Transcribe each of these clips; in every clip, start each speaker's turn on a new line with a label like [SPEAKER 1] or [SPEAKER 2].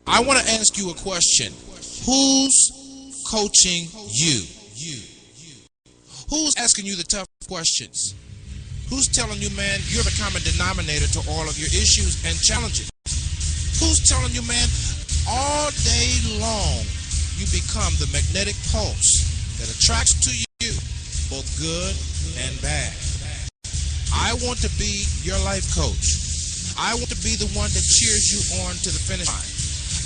[SPEAKER 1] I want to ask you a question. Who's coaching you? Who's asking you the tough questions? Who's telling you, man, you're the common denominator to all of your issues and challenges? Who's telling you, man, all day long you become the magnetic pulse that attracts to you both good and bad? I want to be your life coach. I want to be the one that cheers you on to the finish line.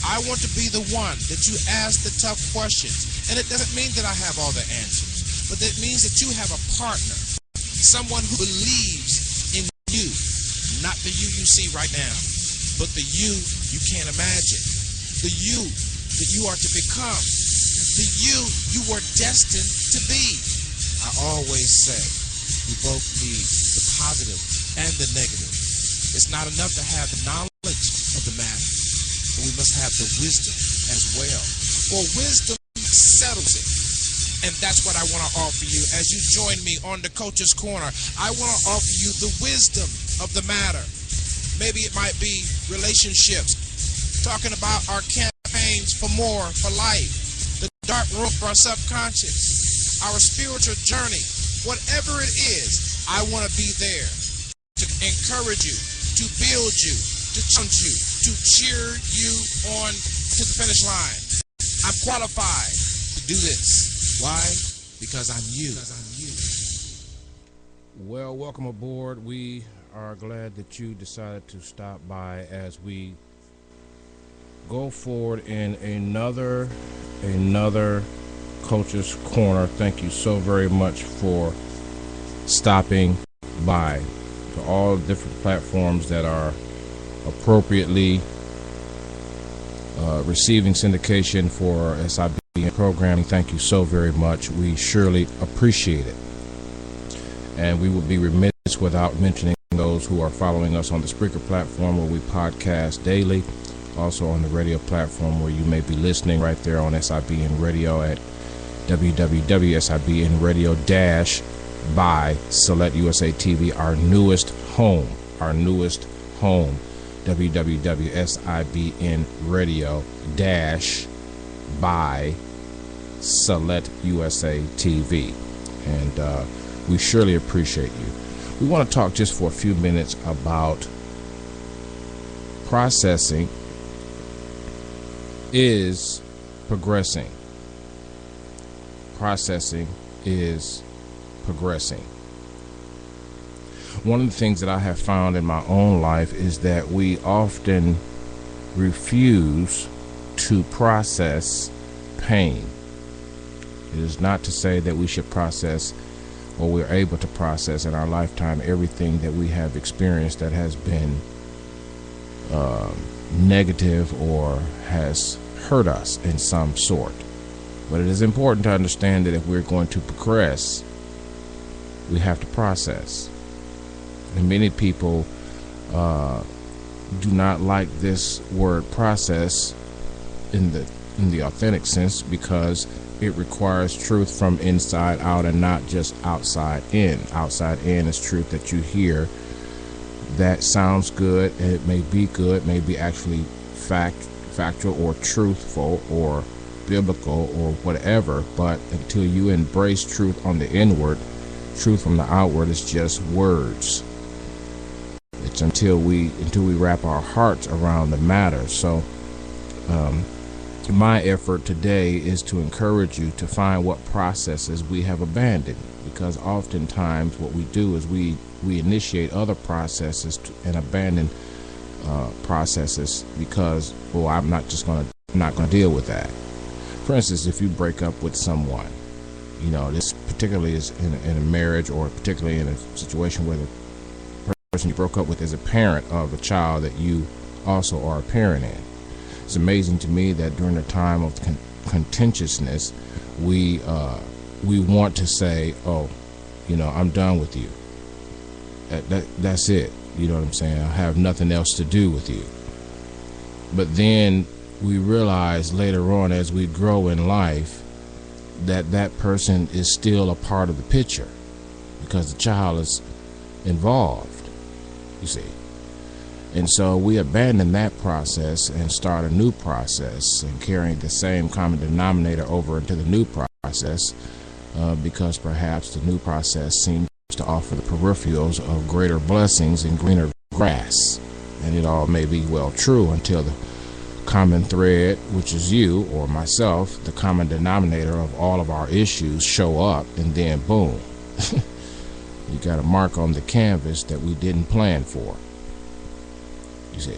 [SPEAKER 1] I want to be the one that you ask the tough questions. And it doesn't mean that I have all the answers, but it means that you have a partner, someone who believes in you, not the you see right now, but the you can't imagine, the you that you are to become, the you were destined to be. I always say we both need the positive and the negative. It's not enough to have the knowledge of the matter, but we must have the wisdom as well. For wisdom settles it. And that's what I want to offer you as you join me on the Coach's Corner. I want to offer you the wisdom of the matter. Maybe it might be relationships, talking about our campaigns for more, for life, the dark room for our subconscious, our spiritual journey. Whatever it is, I want to be there to encourage you, to build you, to challenge you, to cheer you on to the finish line. I'm qualified to do this. Why? Because I'm you.
[SPEAKER 2] Well, welcome aboard. We are glad that you decided to stop by as we go forward in another Coach's Corner. Thank you so very much for stopping by to all different platforms that are appropriately receiving syndication for SIB programming. Thank you so very much. We surely appreciate it. And we would be remiss without mentioning those who are following us on the Spreaker platform where we podcast daily. Also on the radio platform where you may be listening right there on SIBN Radio at www.sibnradio-by Select USA TV, our newest home, www.sibnradio-by Select USA TV. And we surely appreciate you. We want to talk just for a few minutes about processing is progressing. Processing is progressing. One of the things that I have found in my own life is that we often refuse to process pain. It is not to say that we should process, or we're able to process in our lifetime, everything that we have experienced that has been negative or has hurt us in some sort. But it is important to understand that if we're going to progress, we have to process. And many people do not like this word process in the authentic sense, because it requires truth from inside out and not just outside in. Outside in is truth that you hear that sounds good, and it may be good, may be actually factual or truthful or biblical or whatever, but until you embrace truth on the inward, truth from the outward is just words. It's until we wrap our hearts around the matter. So my effort today is to encourage you to find what processes we have abandoned, because oftentimes what we do is we initiate other processes and abandon processes because, well, I'm not going to deal with that. For instance, if you break up with someone, this particularly is in a marriage, or particularly in a situation where the person you broke up with is a parent of a child that you also are a parent in. It's amazing to me that during the time of contentiousness, we want to say, oh, I'm done with you. That's it. You know what I'm saying? I have nothing else to do with you. But then we realize later on, as we grow in life, that person is still a part of the picture, because the child is involved, you see. And so we abandon that process and start a new process and carrying the same common denominator over into the new process because perhaps the new process seems to offer the peripherals of greater blessings and greener grass. And it all may be well true until the common thread, which is you or myself, the common denominator of all of our issues, show up, and then boom, you got a mark on the canvas that we didn't plan for. You see,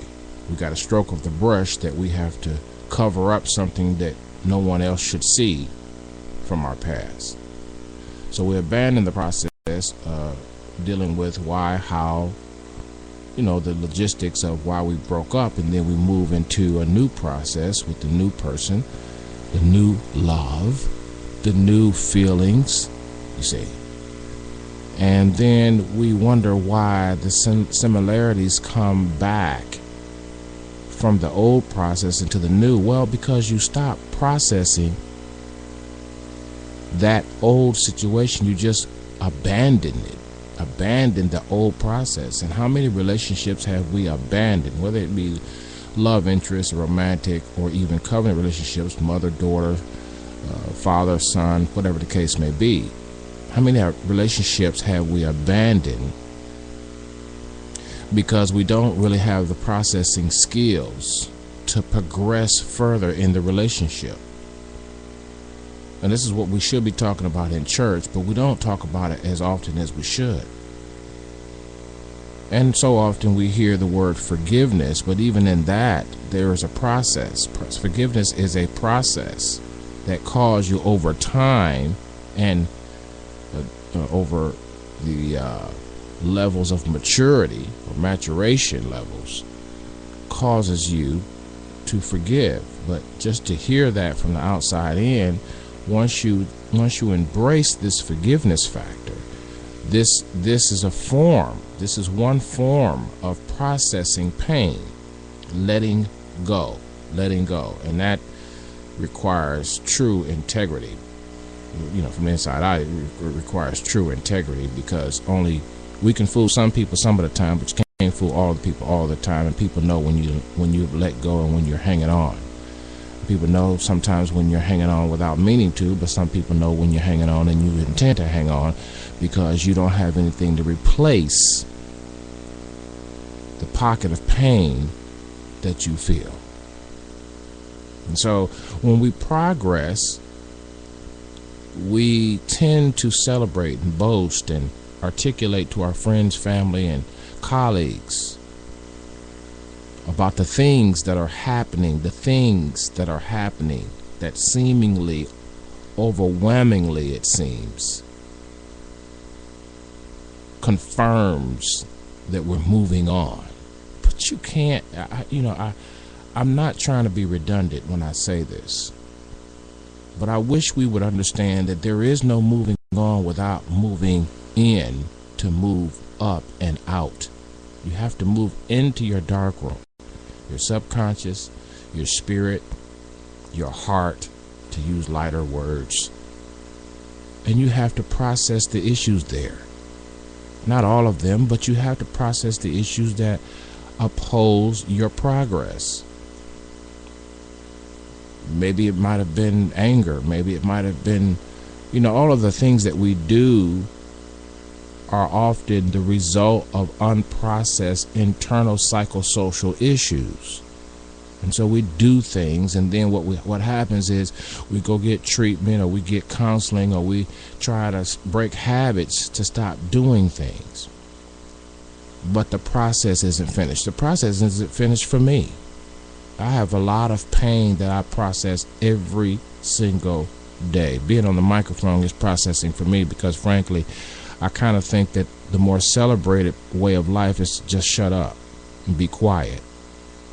[SPEAKER 2] we got a stroke of the brush that we have to cover up something that no one else should see from our past. So we abandon the process dealing with why, how, the logistics of why we broke up, and then we move into a new process with the new person, the new love, the new feelings, you see. And then we wonder why the similarities come back from the old process into the new. Well, because you stop processing that old situation. You just abandon it. Abandon the old process. And how many relationships have we abandoned, whether it be love interest, romantic, or even covenant relationships, mother, daughter, father, son, whatever the case may be? How many relationships have we abandoned because we don't really have the processing skills to progress further in the relationship? And this is what we should be talking about in church, but we don't talk about it as often as we should. And so often we hear the word forgiveness, but even in that, there is a process. Forgiveness is a process that calls you over time and over the levels of maturity or maturation levels, causes you to forgive. But just to hear that from the outside in, once you embrace this forgiveness factor, this is a form. This is one form of processing pain, letting go, and that requires true integrity. From the inside out, it requires true integrity, because only we can fool some people some of the time, but you can't fool all the people all the time. And people know when you let go and when you're hanging on. People know sometimes when you're hanging on without meaning to, but some people know when you're hanging on and you intend to hang on because you don't have anything to replace the pocket of pain that you feel. And so when we progress, we tend to celebrate and boast and articulate to our friends, family, and colleagues about the things that are happening, that seemingly, overwhelmingly, it seems, confirms that we're moving on. But you can't, I'm not trying to be redundant when I say this, but I wish we would understand that there is no moving on without moving in to move up and out. You have to move into your dark room, your subconscious, your spirit, your heart, to use lighter words. And you have to process the issues there. Not all of them, but you have to process the issues that oppose your progress. Maybe it might have been anger. Maybe it might have been, all of the things that we do are often the result of unprocessed internal psychosocial issues. And so we do things, and then what happens is we go get treatment, or we get counseling, or we try to break habits to stop doing things. But the process isn't finished. The process isn't finished for me. I have a lot of pain that I process every single day. Being on the microphone is processing for me, because frankly, I kind of think that the more celebrated way of life is just shut up and be quiet.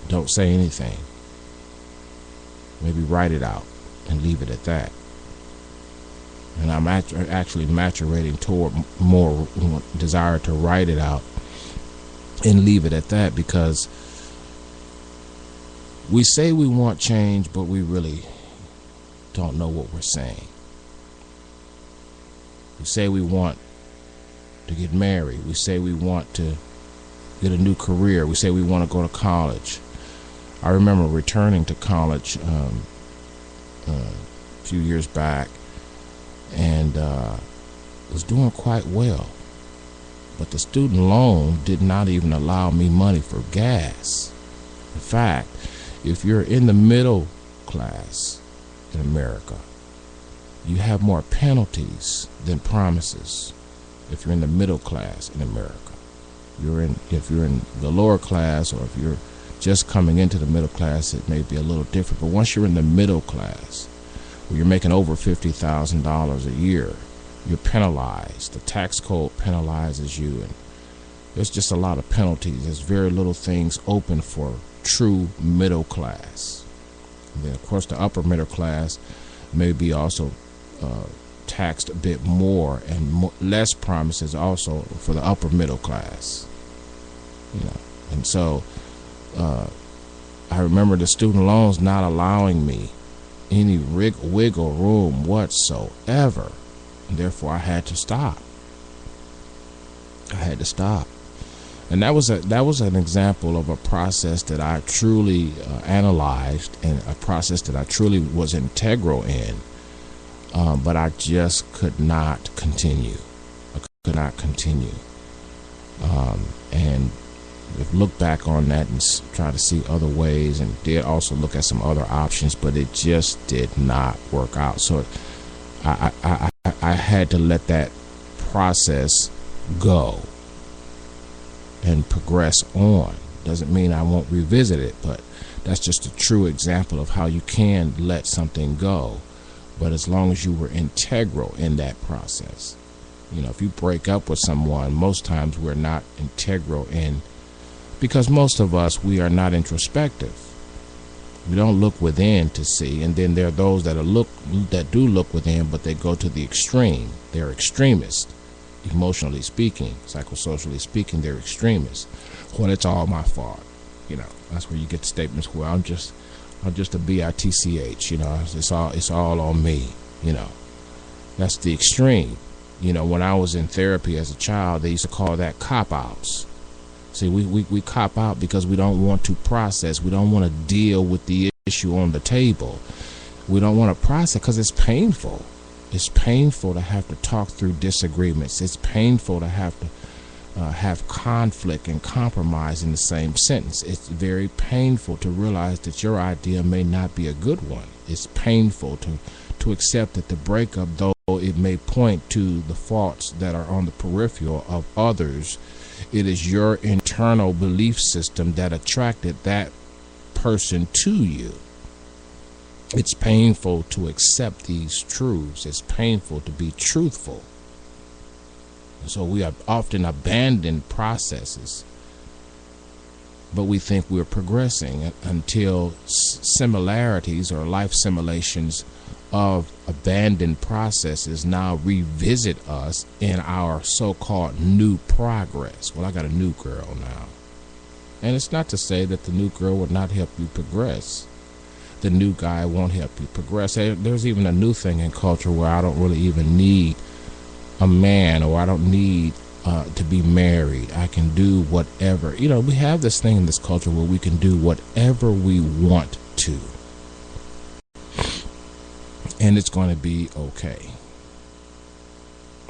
[SPEAKER 2] Don't say anything. Maybe write it out and leave it at that. And I'm actually maturating toward more desire to write it out and leave it at that, because we say we want change, but we really don't know what we're saying. We say we want to get married. We say we want to get a new career. We say we want to go to college. I remember returning to college a few years back, and was doing quite well. But the student loan did not even allow me money for gas. In fact, if you're in the middle class in America, you have more penalties than promises. If you're in the middle class in America, if you're in the lower class, or if you're just coming into the middle class, it may be a little different. But once you're in the middle class, where you're making over $50,000 a year, you're penalized. The tax code penalizes you, and there's just a lot of penalties. There's very little things open for true middle class. And then, of course, the upper middle class may be also taxed a bit more, and less promises also for the upper middle class. And so I remember the student loans not allowing me any wiggle room whatsoever, and therefore I had to stop. And that was an example of a process that I truly analyzed, and a process that I truly was integral in. But I just could not continue. And look back on that and try to see other ways, and did also look at some other options, but it just did not work out. So I had to let that process go and progress on. Doesn't mean I won't revisit it, but that's just a true example of how you can let something go, but as long as you were integral in that process. If you break up with someone, most times we're not integral in, because most of us, we are not introspective. We don't look within to see, and then there are those that do look within, but they go to the extreme. They're extremists, emotionally speaking, psychosocially speaking. They're extremists. Well, it's all my fault. That's where you get statements where I'm just a bitch. It's all on me. That's the extreme. When I was in therapy as a child, they used to call that cop-outs. See, we cop out because we don't want to process. We don't want to deal with the issue on the table. We don't want to process because it's painful. It's painful to have to talk through disagreements. It's painful to have to have conflict and compromise in the same sentence. It's very painful to realize that your idea may not be a good one. It's painful to accept that the breakup, though it may point to the faults that are on the peripheral of others, it is your internal belief system that attracted that person to you. It's painful to accept these truths. It's painful to be truthful. So we have often abandoned processes, but we think we're progressing until similarities or life simulations of abandoned processes now revisit us in our so-called new progress. Well, I got a new girl now. And it's not to say that the new girl would not help you progress. The new guy won't help you progress. There's even a new thing in culture where I don't really even need a man, or I don't need to be married. I can do whatever. We have this thing in this culture where we can do whatever we want to, and it's going to be okay.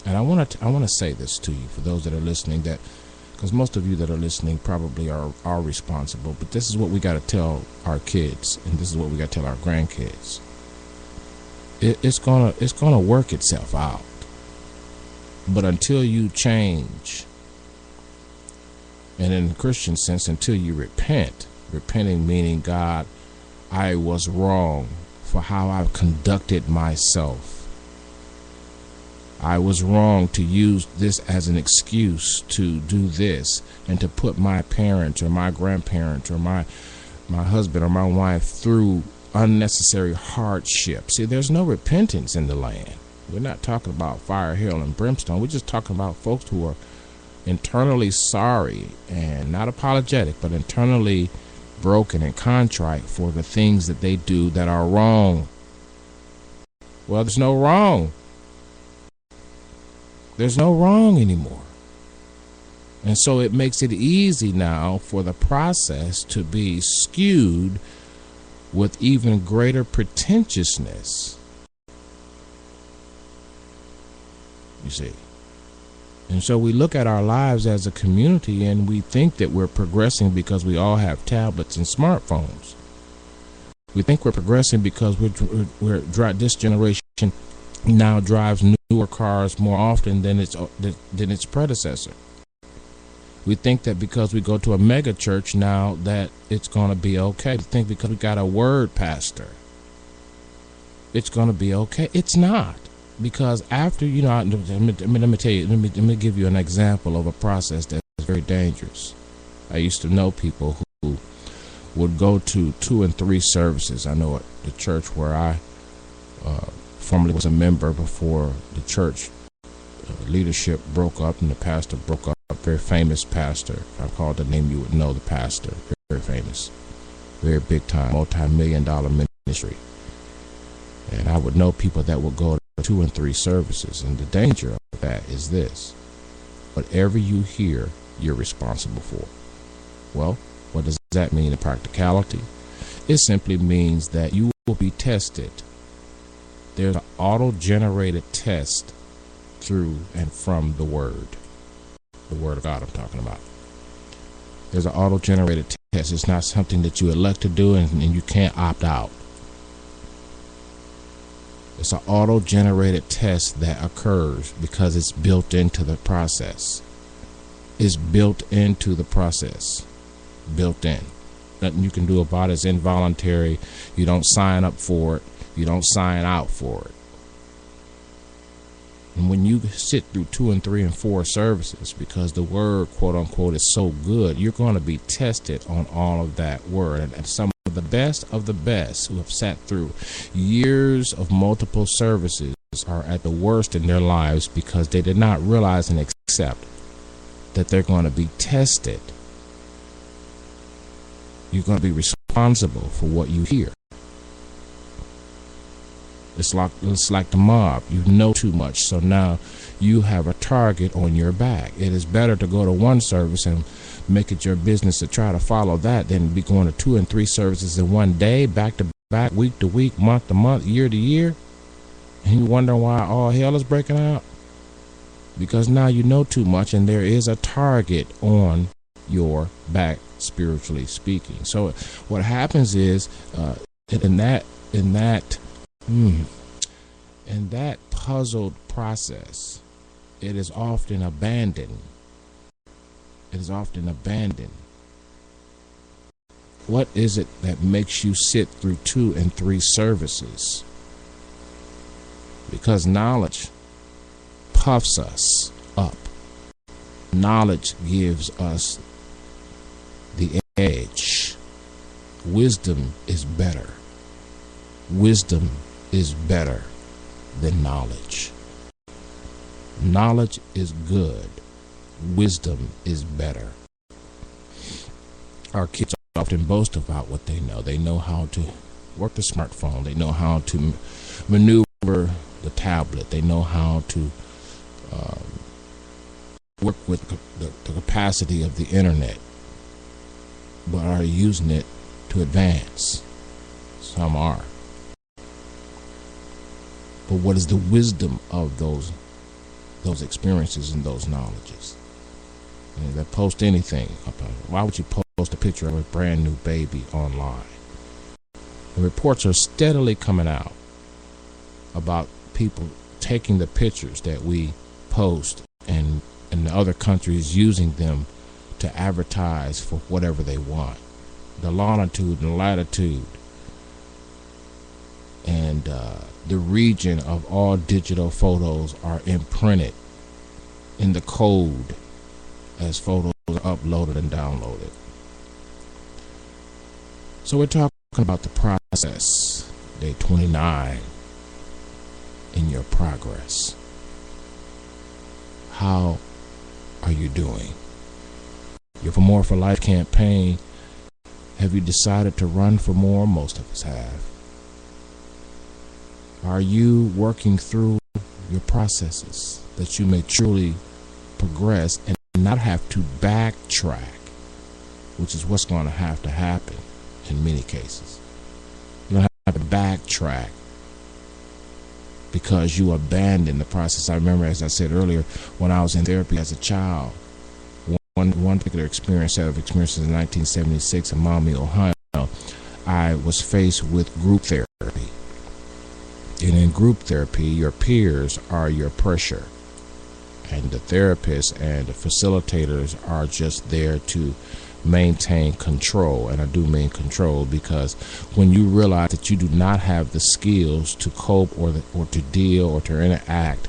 [SPEAKER 2] And I want to say this to you, for those that are listening, that because most of you that are listening probably are responsible, but this is what we got to tell our kids, and this is what we got to tell our grandkids. It's gonna work itself out. But until you change, and in the Christian sense, until you repent, repenting meaning, God, I was wrong for how I've conducted myself. I was wrong to use this as an excuse to do this, and to put my parents or my grandparents or my husband or my wife through unnecessary hardship. See, there's no repentance in the land. We're not talking about fire, hell, and brimstone. We're just talking about folks who are internally sorry and not apologetic, but internally broken and contrite for the things that they do that are wrong. Well, there's no wrong. There's no wrong anymore. And so it makes it easy now for the process to be skewed with even greater pretentiousness. You see. And so we look at our lives as a community and we think that we're progressing because we all have tablets and smartphones. We think we're progressing because this generation now drives newer cars more often than its predecessor. We think that because we go to a mega church now that it's going to be okay. We think because we got a word pastor, it's going to be okay. It's not. Because after, let me tell you, let me give you an example of a process that's very dangerous. I used to know people who would go to 2 and 3 services. I know at the church where I formerly was a member before the church leadership broke up and the pastor broke up. A very famous pastor. If I called the name, you would know the pastor. Very famous, very big time, multi-million-dollar ministry. And I would know people that would go to 2 and 3 services. And the danger of that is this: whatever you hear, you're responsible for. Well, what does that mean in practicality? It simply means that you will be tested. There's an auto-generated test through and from the Word of God I'm talking about. There's an auto-generated test. It's not something that you elect to do and you can't opt out. It's an auto-generated test that occurs because it's built into the process. It's built into the process. Built in. Nothing you can do about it. It's involuntary. You don't sign up for it. You don't sign out for it. And when you sit through 2 and 3 and 4 services, because the word, quote unquote, is so good, you're going to be tested on all of that word. And some of the best who have sat through years of multiple services are at the worst in their lives because they did not realize and accept that they're going to be tested. You're going to be responsible for what you hear. It's like the mob. You know too much, so now you have a target on your back. It is better to go to one service and make it your business to try to follow that than be going to 2 and 3 services in one day, back to back, week to week, month to month, year to year. And you wonder why all hell is breaking out? Because now you know too much and there is a target on your back, spiritually speaking. So what happens is in that puzzled process, it is often abandoned. It is often abandoned. What is it that makes you sit through 2 and 3 services? Because knowledge puffs us up. Knowledge gives us the edge. Wisdom is better. Wisdom is better than knowledge. Knowledge is good. Wisdom is better. Our kids often boast about what they know. They know how to work the smartphone. They know how to maneuver the tablet. They know how to work with the capacity of the internet, but are using it to advance. Some are. But what is the wisdom of those experiences and those knowledges? And they post anything. Why would you post a picture of a brand new baby online? The reports are steadily coming out about people taking the pictures that we post and the other countries using them to advertise for whatever they want. The longitude and latitude and the region of all digital photos are imprinted in the code as photos are uploaded and downloaded. So we're talking about the process, day 29 in your progress. How are you doing? Your For More for Life campaign, have you decided to run for more? Most of us have. Are you working through your processes that you may truly progress and not have to backtrack, which is what's going to happen in many cases. You're going to have to backtrack because you abandon the process. I remember, as I said earlier, when I was in therapy as a child, one particular experience, set of experiences in 1976 in Maumee, Ohio, I was faced with group therapy. And in group therapy, your peers are your pressure, and the therapists and the facilitators are just there to maintain control. And I do mean control, because when you realize that you do not have the skills to cope or to deal or to interact,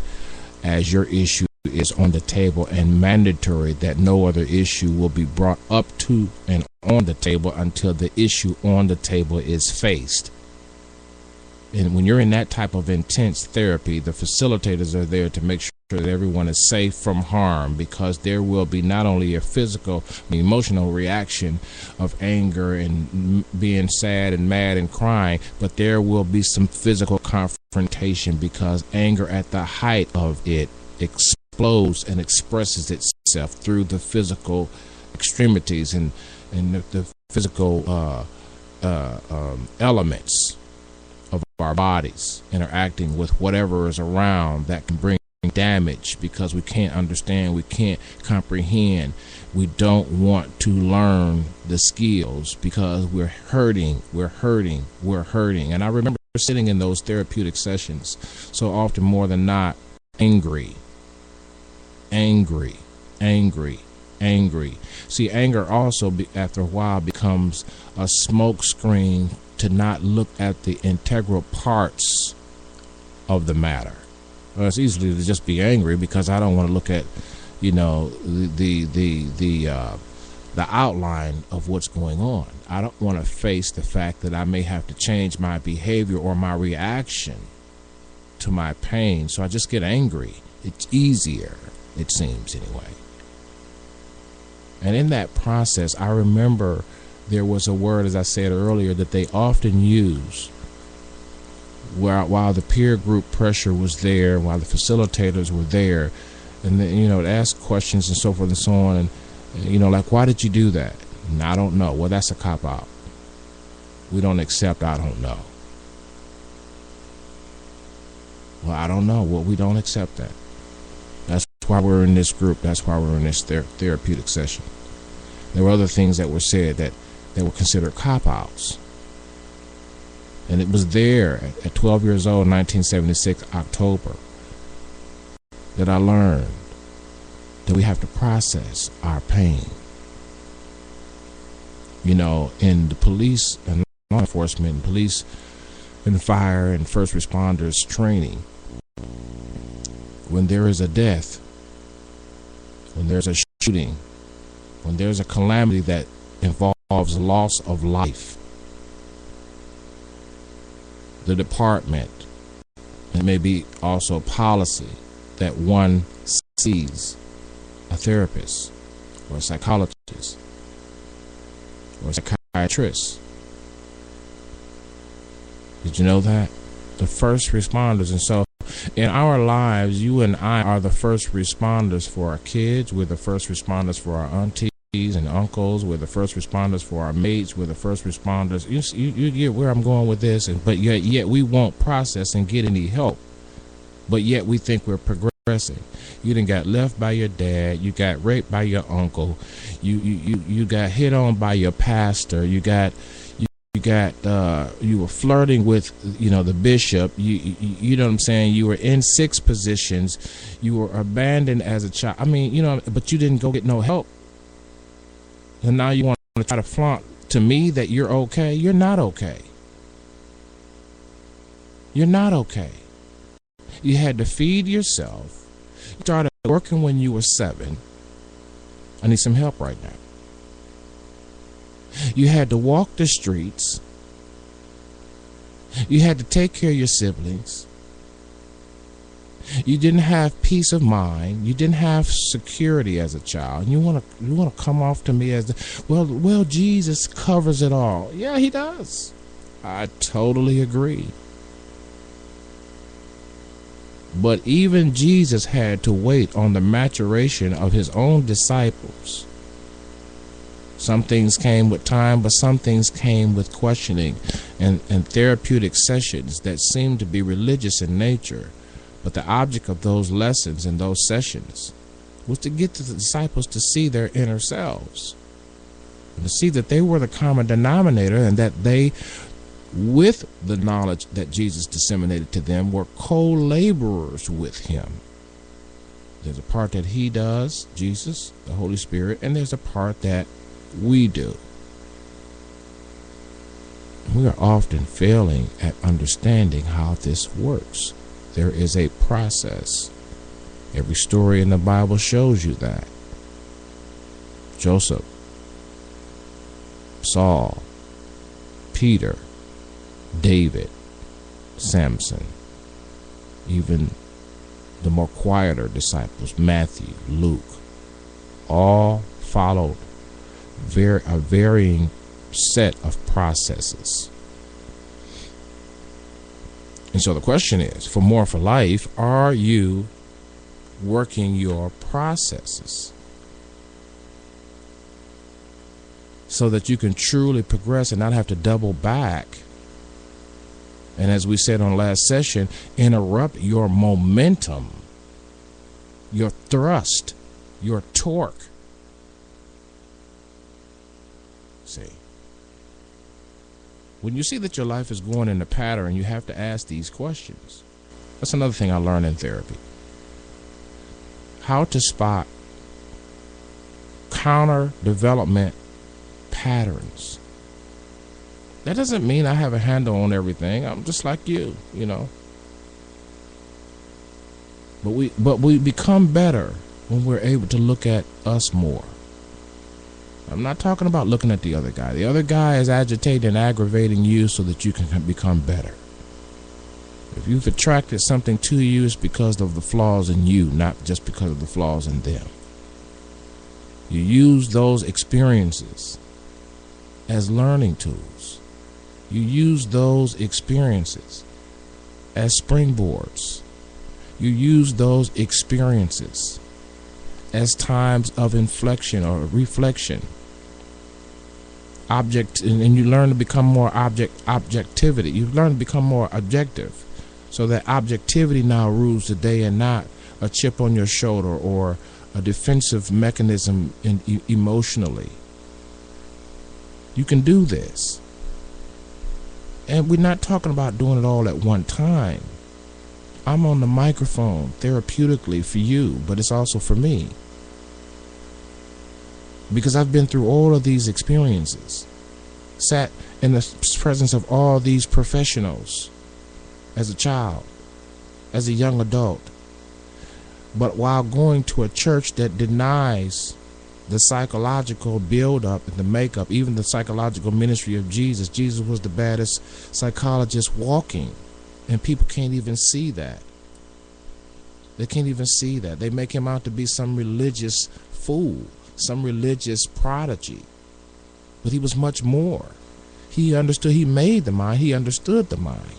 [SPEAKER 2] as your issue is on the table and mandatory that no other issue will be brought up to and on the table until the issue on the table is faced. And when you're in that type of intense therapy, the facilitators are there to make sure that everyone is safe from harm, because there will be not only a physical, emotional reaction of anger and being sad and mad and crying, but there will be some physical confrontation, because anger at the height of it explodes and expresses itself through the physical extremities and the physical elements of our bodies interacting with whatever is around that can bring damage, because we can't understand, we can't comprehend, we don't want to learn the skills because we're hurting. And I remember sitting in those therapeutic sessions so often, more than not, angry. See, anger also after a while becomes a smoke screen to not look at the integral parts of the matter. Well, it's easy to just be angry because I don't want to look at, the outline of what's going on. I don't want to face the fact that I may have to change my behavior or my reaction to my pain. So I just get angry. It's easier, it seems, anyway. And in that process, I remember there was a word, as I said earlier, that they often use while the peer group pressure was there, while the facilitators were there, and then, to ask questions and so forth and so on, and like, why did you do that? And I don't know. Well, that's a cop-out. We don't accept I don't know. Well, I don't know. Well, we don't accept that. That's why we're in this group. That's why we're in this therapeutic session. There were other things that were said that were considered cop-outs. And it was there at 12 years old, 1976, October, that I learned that we have to process our pain. In the police and law enforcement, police and fire and first responders training, when there is a death, when there's a shooting, when there's a calamity that involves loss of life, the department, and maybe also policy, that one sees a therapist or a psychologist or a psychiatrist. Did you know that? The first responders. And so in our lives, you and I are the first responders for our kids. We're the first responders for our aunties and uncles. We're the first responders for our mates. We're the first responders. You get where I'm going with this. But yet we won't process and get any help. But yet we think we're progressing. You done got left by your dad. You got raped by your uncle. You got hit on by your pastor. You were flirting with the bishop. You know what I'm saying? You were in 6 positions. You were abandoned as a child. But you didn't go get no help. And now you want to try to flaunt to me that you're okay. You're not okay. You're not okay. You had to feed yourself. You started working when you were 7. I need some help right now. You had to walk the streets. You had to take care of your siblings. You didn't have peace of mind. You didn't have security as a child. You want to come off to me as well, Jesus covers it all. Yeah, he does. I totally agree. But even Jesus had to wait on the maturation of his own disciples. Some things came with time, but some things came with questioning and therapeutic sessions that seemed to be religious in nature. But the object of those lessons and those sessions was to get the disciples to see their inner selves, and to see that they were the common denominator, and that they, with the knowledge that Jesus disseminated to them, were co-laborers with him. There's a part that he does, Jesus, the Holy Spirit, and there's a part that we do. We are often failing at understanding how this works. There is a process. Every story in the Bible shows you that. Joseph, Saul, Peter, David, Samson, even the more quieter disciples, Matthew, Luke, all followed a varying set of processes. And so the question is, for More for Life, are you working your processes so that you can truly progress and not have to double back? And as we said on last session, interrupt your momentum, your thrust, your torque. See, when you see that your life is going in a pattern, you have to ask these questions. That's another thing I learned in therapy. How to spot counter development patterns. That doesn't mean I have a handle on everything. I'm just like you, you know. But we become better when we're able to look at us more. I'm not talking about looking at the other guy. The other guy is agitating and aggravating you so that you can become better. If you've attracted something to you, it's because of the flaws in you, not just because of the flaws in them. You use those experiences as learning tools. You use those experiences as springboards. You use those experiences as times of inflection or reflection. And you learn to become more objectivity. You learn to become more objective, so that objectivity now rules the day and not a chip on your shoulder or a defensive mechanism emotionally. You can do this. And we're not talking about doing it all at one time. I'm on the microphone therapeutically for you, but it's also for me. Because I've been through all of these experiences, sat in the presence of all these professionals as a child, as a young adult. But while going to a church that denies the psychological build-up and the makeup, even the psychological ministry of Jesus. Jesus was the baddest psychologist walking, and people can't even see that. They can't even see that. They make him out to be some religious fool, some religious prodigy. But he was much more. He understood. He made the mind. He understood the mind.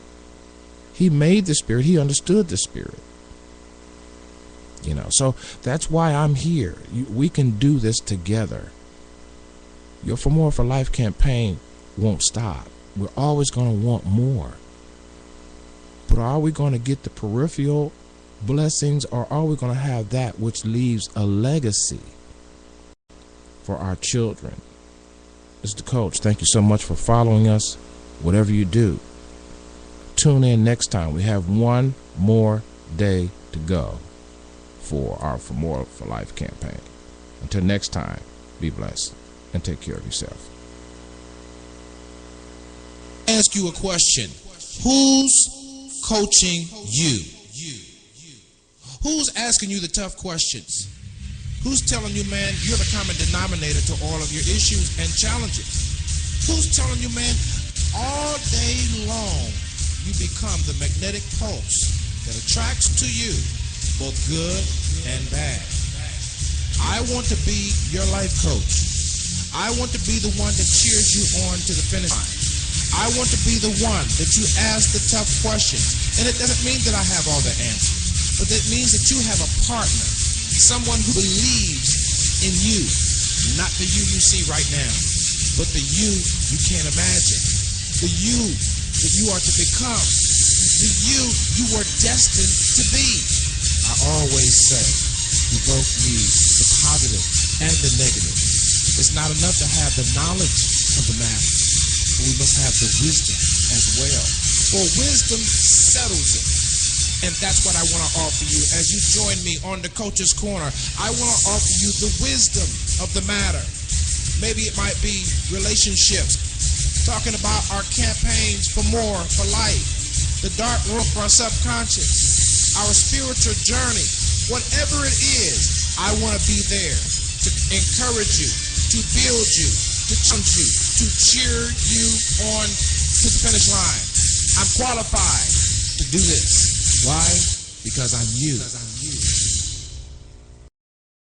[SPEAKER 2] He made the spirit. He understood the spirit. You know, so that's why I'm here. We can do this together. Your For More for Life campaign won't stop. We're always going to want more. But are we going to get the peripheral blessings, or are we going to have that which leaves a legacy for our children? This is the coach. Thank you so much for following us. Whatever you do, tune in next time. We have one more day to go for our For More for Life campaign. Until next time, be blessed and take care of yourself.
[SPEAKER 1] Ask you a question. Who's coaching you? Who's asking you the tough questions? Who's telling you, man, you're the common denominator to all of your issues and challenges? Who's telling you, man, all day long you become the magnetic pulse that attracts to you both good and bad? I want to be your life coach. I want to be the one that cheers you on to the finish line. I want to be the one that you ask the tough questions. And it doesn't mean that I have all the answers. but that means that you have a partner, someone who believes in you, not the you see right now, but the you can't imagine, the you that you are to become, the you were destined to be. I always say we both need the positive and the negative. It's not enough to have the knowledge of the matter, but we must have the wisdom as well. For wisdom settles it. And that's what I want to offer you as you join me on the Coach's Corner. I want to offer you the wisdom of the matter. Maybe it might be relationships, talking about our campaigns for more, for life, the dark room of our subconscious, our spiritual journey. Whatever it is, I want to be there to encourage you, to build you, to challenge you, to cheer you on to the finish line. I'm qualified to do this. Why? Because I'm you.